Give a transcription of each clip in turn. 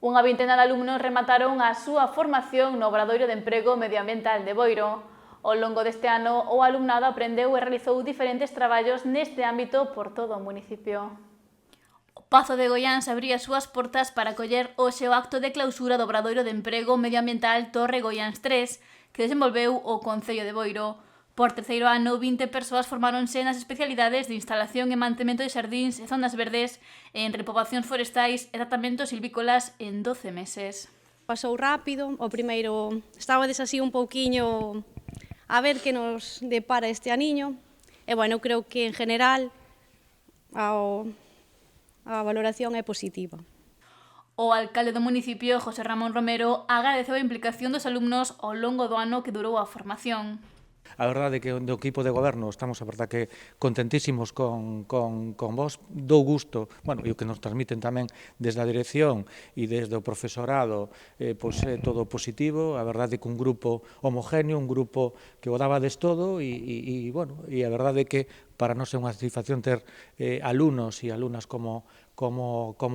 Unha vintena de alumnos remataron a súa formación no Obradoiro de Emprego Medioambiental de Boiro. Ao longo deste ano, o alumnado aprendeu e realizou diferentes traballos neste ámbito por todo o municipio. O Pazo de Goiáns abría as súas portas para acoller hoxe o acto de clausura do Obradoiro de Emprego Medioambiental Torre Goiáns 3, que desenvolveu o Concello de Boiro. Por terceiro ano, 20 persoas formáronse nas especialidades de instalación e mantemento de xardíns e zonas verdes, en repobacións forestais e tratamentos silvícolas en 12 meses. Pasou rápido, o primeiro estábades así un pouquiño a ver que nos depara este aniño, e bueno, creo que en general a valoración é positiva. O alcalde do municipio, José Ramón Romero, agradeceu a implicación dos alumnos ao longo do ano que durou a formación. A verdade é que do equipo de goberno estamos a verdade que contentísimos con vos, dou gusto, bueno, e o que nos transmiten tamén desde a dirección e desde o profesorado, pois é todo positivo, a verdade é que un grupo homogéneo, un grupo que o dabades todo e bueno, e a verdade é que para nós é unha satisfacción ter alumnos e alumnas como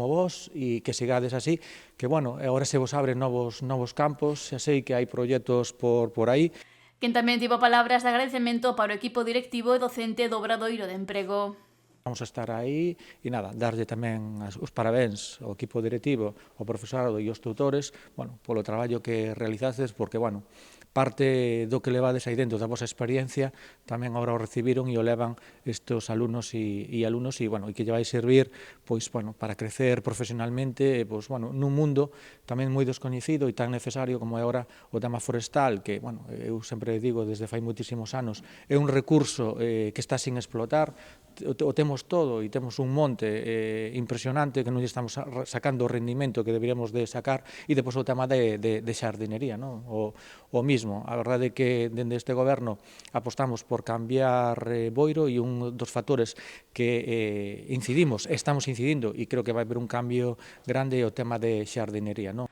vos e que sigades así, que bueno, agora se vos abren novos campos, xa sei que hai proxectos por aí. Quen tamén tivo palabras de agradecemento para o equipo directivo e docente do Obradoiro de Emprego. Vamos a estar aí e nada, darlle tamén os parabéns ao equipo directivo, ao profesorado e aos tutores, bueno, polo traballo que realizastes, porque, bueno, parte do que levades aí dentro da vosa experiencia tamén agora o recibiron e o levan estes alumnos e alumnos e, bueno, e que lle vai servir, pois, bueno, para crecer profesionalmente, pois, bueno, nun mundo tamén moi descoñecido e tan necesario como é agora o tema forestal, que, bueno, eu sempre digo desde fai moitísimos anos, é un recurso que está sin explotar, o temos todo e temos un monte impresionante que non lle estamos sacando o rendimento que deberíamos de sacar e depois o tema de xardinería, non? O mismo, a verdade é que dende este goberno apostamos por cambiar Boiro e un dos factores que estamos incidindo e creo que vai haber un cambio grande é o tema de xardinería, non?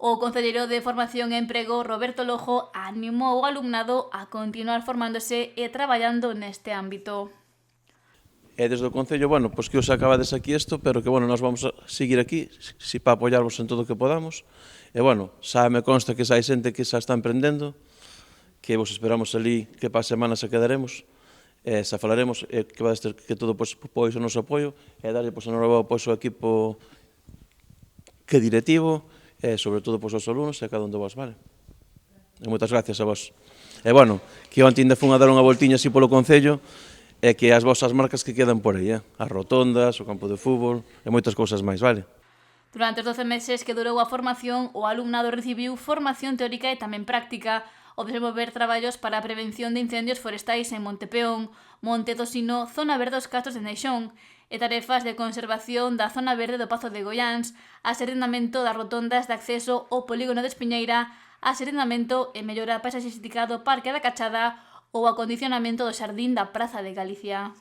O concelleiro de Formación e Emprego, Roberto Lojo, animou o alumnado a continuar formándose e traballando neste ámbito. E desde o Concello, bueno, pois que os acabades aquí isto, pero que, bueno, nós vamos a seguir aquí, si para apoyarvos en todo o que podamos. E, bueno, xa me consta que xa hai xente que xa está emprendendo, que vos esperamos ali, que para a semana se quedaremos, e xa falaremos, que vai ter que todo, pois o noso apoio, e darlle, pois, enhorabuena, pois, o equipo que directivo, e, sobre todo, pois, os alumnos, e a cada un de vos, vale? E moitas gracias a vos. E, bueno, que ontem ainda fun a dar unha voltiña así polo Concello, e que as vosas marcas que quedan por aí, as rotondas, o campo de fútbol e moitas cousas máis, vale? Durante os 12 meses que durou a formación, o alumnado recibiu formación teórica e tamén práctica, ao desenvolver traballos para a prevención de incendios forestais en Monte Peón, Monte do Sino, Zona Verde dos Castros de Neixón, e tarefas de conservación da zona verde do Pazo de Goiáns, aserenamento das rotondas de acceso ao polígono de Espiñeira, aserenamento e mellora paisaxística do Parque da Cachada ou acondicionamento do xardín da Praza de Galicia.